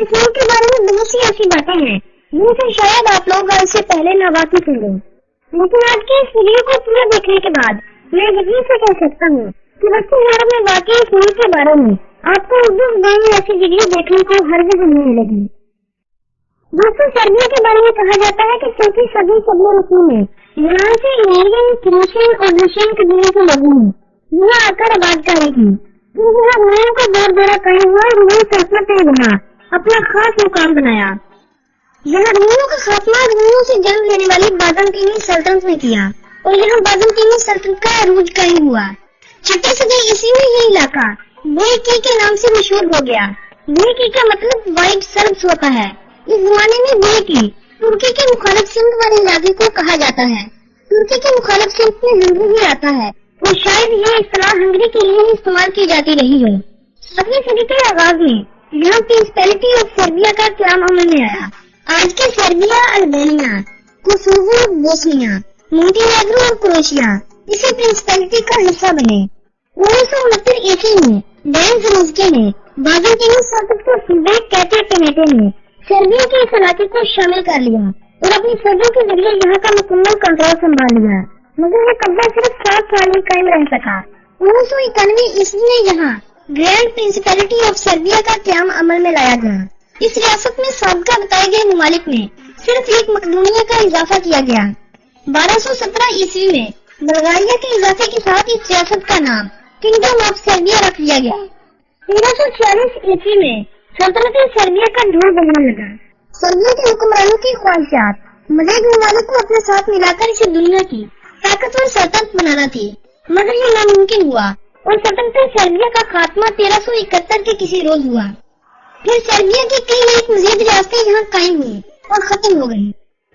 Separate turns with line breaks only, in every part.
اس ملک کے بارے میں بہت سی ایسی باتیں ہیں جن سے شاید آپ لوگ اس سے پہلے ناواقف ہوں، لیکن آج کے اس ویڈیو کو پورا دیکھنے کے بعد میں یقین سے کہہ سکتا ہوں کہ وقتی بھارت میں واقعی اس ملک کے بارے میں آپ کو اردو زبان میں ایسی ویڈیو دیکھنے کو ہرگز نہیں ملے گی۔ دوستوں، سربیا کے بارے میں کہا جاتا ہے کہ چوتھی صدی قبل مسیح میں یونان سے ایرین، کریشین اور روشین قبیلے کے لوگوں نے یہاں آ کر آباد کاری کی۔ پھر یہاں رومیوں کا دور دورہ قائم ہوا اور رومی سلطنت نے یہاں اپنا خاص مقام بنایا۔ یہاں رومیوں کا خاتمہ رومیوں سے جنگ لینے والی بازنطینی سلطنت نے کیا اور یہاں بازنطینی سلطنت کا عروج قائم ہوا۔ چھٹی صدی عیسوی میں یہ علاقہ بیکی کے نام سے مشہور ہو گیا۔ بیکی کا مطلب وائٹ سربس ہوتا ہے۔ اس زمانے میں بیکی ترکی کے مخالف سمت والے علاقے کو کہا جاتا ہے۔ ترکی کے مخالف سمت میں ہنگری بھی آتا ہے اور شاید یہ اصطلاح ہنگری کے لیے استعمال کی جاتی رہی ہے۔ 7ویں صدی کے آغاز میں یہاں پرنسپیلٹی آف سربیا کا قیام عمل میں آیا۔ آج کے سربیا، البانیہ، کوسوو، بوسنیا، مونٹینیگرو اور کروشیا اسی پرنسپیلٹی کا حصہ بنے۔ 1969 عیسوی میں ڈین زنسکی نے بازنطینی سلطنت کے صوبے کیٹے پینیٹے میں سربیا کے اس علاقے کو شامل کر لیا اور اپنی فوجوں کے ذریعے یہاں کا مکمل کنٹرول سنبھال لیا، مگر یہ قبضہ صرف 7 سال میں قائم رہ سکا۔ 1991 عیسوی میں یہاں گرینڈ پرنسپیلٹی آف سربیا کا قیام عمل میں لایا گیا۔ اس ریاست میں سابقہ بتائے گئے ممالک میں صرف ایک مقدونیہ کا اضافہ کیا گیا۔ 1217 عیسوی میں بلغاریہ کے اضافے کے ساتھ اس ریاست کا نام کنگڈم آف سربیا رکھ دیا گیا۔ 1346 عیسوی میں سلطنت سربیا کا ڈھول بجنے لگا۔ سربیا کے حکمرانوں کی خواہشات مزید ممالک کو اپنے ساتھ ملا کر اسے دنیا کی طاقتور سلطنت بنانا تھی، مگر یہ ناممکن ہوا اور سلطنت سربیا کا خاتمہ 1371 کے کسی روز ہوا۔ پھر سربیا کی کئی ایک مزید ریاستیں یہاں قائم ہوئی اور ختم ہو گئی،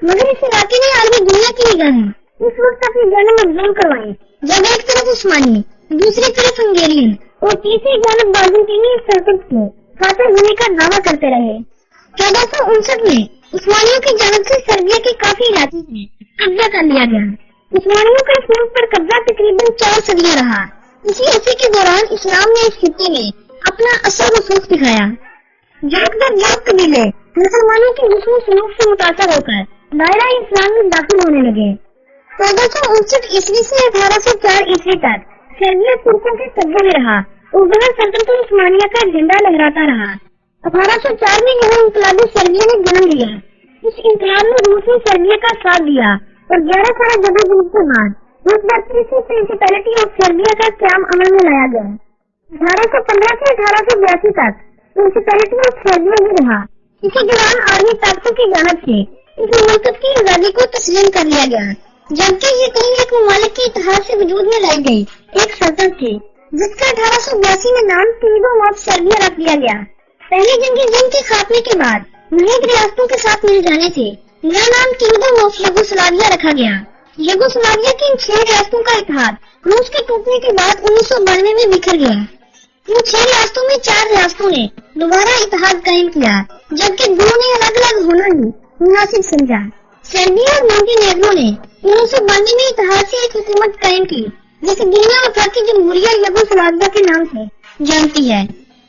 مگر اس علاقے نے عالمی دنیا کی نگاہیں اس وقت اپنی جانب مبذول کروائی جب ایک طرف عثمانی، دوسری طرف ہنگیرین اور تیسری جانب بازنطینی سلطنت کے فاتح ہونے کا دعویٰ کرتے رہے۔ 1459 میں عثمانیوں کی جانب سے سربیا کے کافی علاقے میں قبضہ کر لیا گیا۔ عثمانیوں کا اس ملک پر قبضہ تقریباً 4 صدیاں رہا۔ اسی عرصے کے دوران اسلام نے اس خطے میں اپنا اثر و رسوخ دکھایا۔ جاگ در جاگ قبیلے مسلمانوں کے حسن و سلوک سے متاثر ہو کر دائرہ اسلام میں داخل ہونے لگے۔ 1459 عیسوی سے 1804 عیسوی تک سربیا ترکوں کے قبضے میں رہا اور وہاں سلطنت عثمانیہ کا جھنڈا لہراتا رہا۔ 1804 میں یہاں انقلابی سربیا نے جنم لیا۔ اس انقلاب میں روس نے سربیا کا ساتھ دیا اور 11 سالہ جدوجہد کے بعد اس دھرتی سے پرنسپیلٹی آف سربیا کا قیام عمل میں لایا گیا۔ 1815 سے 1882 تک پرنسپیلٹی آف سربیا ہی رہا۔ اسی دوران عالمی طاقتوں کی جانب سے اس مملکت کی آزادی کو تسلیم کر لیا گیا، جبکہ یہ کئی ایک ممالک کے اتحاد سے وجود میں لائی گئی ایک سلطنت تھی جس کا 1882 میں نام کنگڈم آف سربیا رکھ دیا گیا۔ پہلی جنگ کے خاتمے کے بعد مزید ریاستوں کے ساتھ مل جانے سے نیا نام کنگڈم آف یوگوسلاویا رکھا گیا۔ یوگوسلاویا کی ان 6 ریاستوں کا اتحاد روس کے ٹوٹنے کے بعد 1992 میں بکھر گیا۔ ان 6 ریاستوں میں 4 ریاستوں نے دوبارہ اتحاد قائم کیا، جبکہ 2 نے الگ الگ ہونا ہی مناسب سمجھا۔ سربیا اور مونٹینیگرو نے 1992 میں اتحاد سے ایک حکومت قائم کی جسے دنیا وفاقی جمہوریہ یوگوسلاویا کے نام سے جانتی ہے۔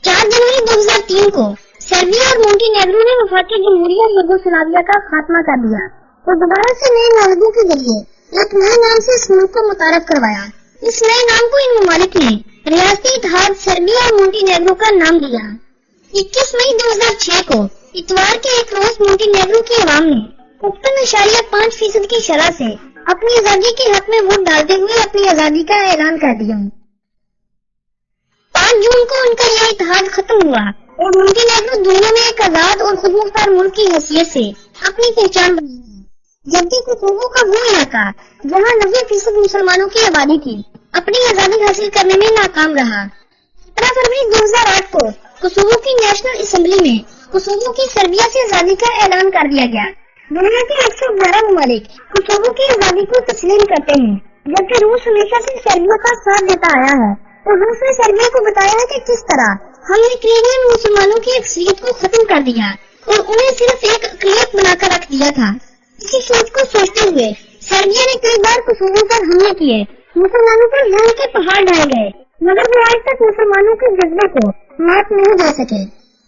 4 جنوری 2003 کو سربیا اور مونٹینیگرو نے وفاقی جمہوریہ یوگوسلاویا کا خاتمہ کر دیا اور دوبارہ سے نئے معاہدوں کے ذریعے ایک نئے نام سے اس ملک کو متعارف کروایا۔ اس نئے نام کو ان ممالک نے ریاستی اتحاد سربیا اور مونٹینیگرو کا نام دیا۔ 21 مئی 2006 کو اتوار کے ایک روز مونٹینیگرو کی عوام نے 55.5% کی شرح سے اپنی آزادی کے حق میں ووٹ ڈالتے ہوئے اپنی آزادی کا اعلان کر دیا۔ 5 جون کو ان کا یہ اتحاد ختم ہوا اور مونٹینیگرو دنیا میں ایک آزاد اور خود مختار ملک کی حیثیت سے اپنی پہچان بنائی ہے، جبکہ کوسوو کا وہ علاقہ جہاں 90% مسلمانوں کی آبادی تھی اپنی آزادی حاصل کرنے میں ناکام رہا۔ 17 فروری 2008 کو کوسوو کی نیشنل اسمبلی میں کوسوو کی سربیا سے آزادی کا اعلان کر دیا گیا۔ دنیا کے 111 ممالک کوسوو کی آزادی کو تسلیم کرتے ہیں، جبکہ روس ہمیشہ سے سربیا کا ساتھ دیتا آیا ہے اور روس نے سربیا کو بتایا ہے کہ کس طرح ہم نے کریمین مسلمانوں کی اکثریت کو ختم کر دیا اور انہیں صرف ایک اقلیت بنا کر رکھ دیا تھا۔ اسی سوچ کو سوچتے ہوئے سربیا نے کئی بار کوسوو پر حملے کیے، مسلمانوں پر ظلم کے پہاڑ ڈھائے گئے، مگر وہ آج تک مسلمانوں کے جذبے کو مات نہیں دے سکے۔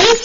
IC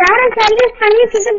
4.98%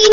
3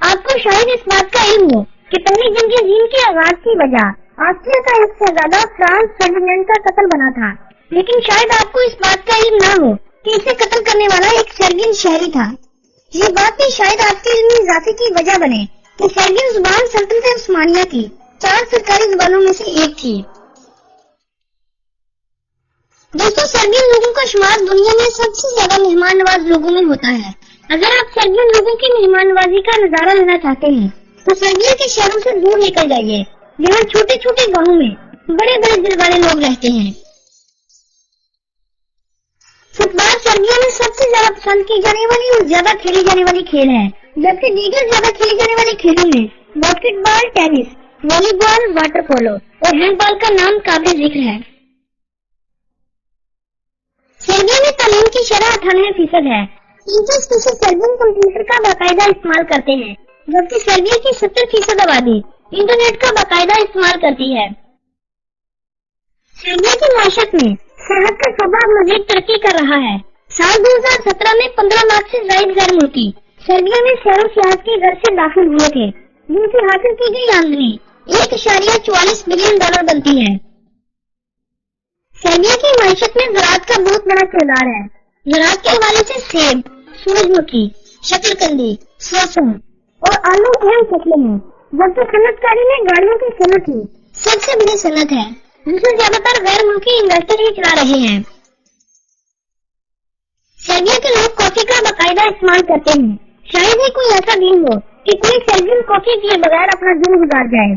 آپ کو شاید اس بات کا علم ہو کہ پہلی جنگ عظیم کے آغاز کی وجہ آسٹریا کا ایک شہزادہ فرانس فرڈینینڈ کا قتل بنا تھا، لیکن شاید آپ کو اس بات کا علم نہ ہو کہ اسے قتل کرنے والا ایک سربین شہری تھا۔ یہ بات بھی شاید آپ کے علمی اضافے کی وجہ بنے کہ سربین زبان سلطنت عثمانیہ کی 4 سرکاری زبانوں میں سے ایک تھی۔ دوستوں، سربین لوگوں کا شمار دنیا میں سب سے زیادہ مہمان نواز لوگوں میں ہوتا ہے۔ اگر آپ سربین لوگوں کی مہمان نوازی کا نظارہ لینا چاہتے ہیں تو سربیا کے شہروں سے دور نکل جائیے، جہاں چھوٹے چھوٹے گاؤں میں بڑے بڑے دل والے لوگ رہتے ہیں۔ فٹ بال سربیا میں سب سے زیادہ پسند کی جانے والی اور زیادہ کھیلی جانے والی کھیل ہے، جبکہ دیگر زیادہ کھیلی جانے والی کھیلوں میں باسکٹ بال، ٹینس، والی بال، واٹر پولو اور ہینڈ بال کا نام قابل ذکر ہے۔ سربیا میں تعلیم کی شرح 98% ہے۔ 30% سربین کمپیوٹر کا باقاعدہ استعمال کرتے ہیں، جبکہ سربیا کی 70% آبادی انٹرنیٹ کا باقاعدہ استعمال کرتی ہے۔ سربیا کی معیشت میں صحت کا شعبہ مزید ترقی کر رہا ہے۔ سال 2017 میں 15 لاکھ سے زائد غیر ملکی سربیا میں سیر و سیاحت کے غرض سے داخل ہوئے تھے، جن سے حاصل کی گئی آمدنی $1.44 بلین بنتی ہے۔ سربیا کی معیشت میں زراعت کا بہت بڑا کردار ہے۔ زراعت کے حوالے سے سیب، سورج مکھی، شکرقندی، سرسوں اور آلو اہم فصلیں ہیں، جبکہ صنعت کاری میں گاڑیوں کی صنعت ہی سب سے بڑی صنعت ہے، جسے زیادہ تر غیر ملکی انویسٹر ہی چلا رہے ہیں۔ سربیا کے لوگ کافی کا باقاعدہ استعمال کرتے ہیں۔ شاید ہی کوئی ایسا دن ہو کہ کوئی سربین کافی پیے بغیر اپنا دن گزار جائے۔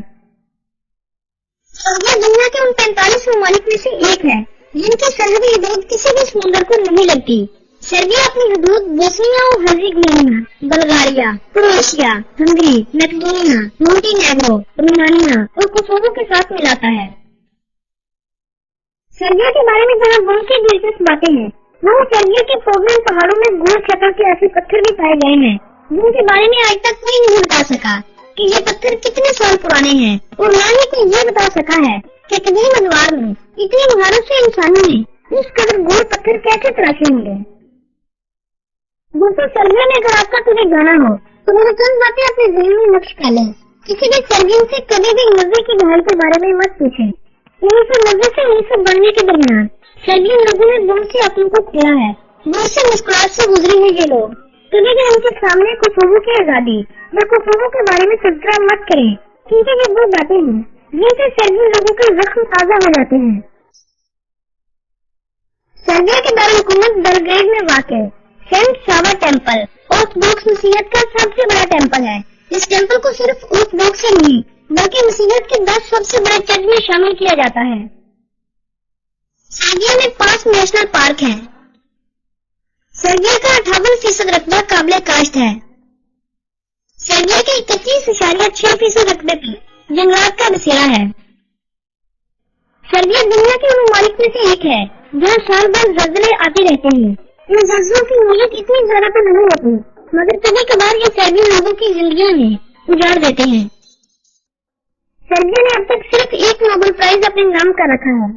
سربیا دنیا کے ان 45 ممالک میں سے ایک ہے جن کی سرحدی حدود کسی بھی سمندر کو نہیں لگتی۔ سربیا اپنی حدود بوسنیا اور ہرزیگوینیا، بلغاریہ، کروشیا، ہنگری، میکڈونیا، مونٹی نیگرو، رومانیہ اور کوسووو کے ساتھ ملاتا ہے۔ سربیا کے بارے میں جہاں بہت سی دلچسپ باتیں ہیں، وہاں سربیا کے پوگلین پہاڑوں میں گول شکل کے ایسے پتھر بھی پائے گئے ہیں جن کے بارے میں آج تک کوئی نہیں بتا سکا کہ یہ پتھر کتنے سال پرانے ہیں، اور نہ ہی کوئی یہ بتا سکا ہے کہ قدیم ادوار میں اتنی مہارت سے انسانوں نے اس قدر گول پتھر کیسے تراشے ہوں گے۔ دوستوں، سربیا میں اگر آپ کا تمہیں جانا ہو تو میرے چند باتیں اپنے ذہن میں نقش کر لیں۔ کسی بھی سربین سے کبھی بھی 90 کی دہائی کے بارے میں مت پوچھیں۔ 1990 سے 1992 کے درمیان سربین لوگوں نے بہت سے اپنوں کو کھویا ہے۔ بہت سے مشکلات سے گزرے ہیں یہ لوگ۔ کبھی بھی ان کے سامنے کوسووو کی آزادی یا کوسووو کے بارے میں تذکرہ مت کریں، کیونکہ یہ وہ باتیں ہیں جن سے سربین لوگوں کے زخم تازہ ہو جاتے ہیں۔ سربیا کے دارالحکومت بیلگریڈ میں واقع سینٹ ساوا ٹیمپل آرتھوڈوکس مسیحیت کا سب سے بڑا ٹیمپل ہے۔ اس ٹیمپل کو صرف آرتھوڈوکس ہی نہیں بلکہ مسیحیت کے 10 سب سے بڑے چرچ میں شامل کیا جاتا ہے۔ سربیا میں 5 نیشنل پارک ہیں۔ سربیا کا 58% رقبہ قابل کاشت ہے۔ سربیا کے 31.6% رقبے پر جنگلات کا بسیرا ہے۔ سربیا دنیا کے ممالک میں سے ایک ہے جہاں سال بھر زلزلے آتے رہتے ہیں۔ ان زلزلوں کی نوعیت اتنی زیادہ تو نہیں ہوتی، مگر کبھی کبھار یہ سربین لوگوں کی زندگیوں میں اجاڑ دیتے ہیں۔ سربیا نے اب تک صرف 1 نوبل پرائز اپنے نام کا رکھا ہے۔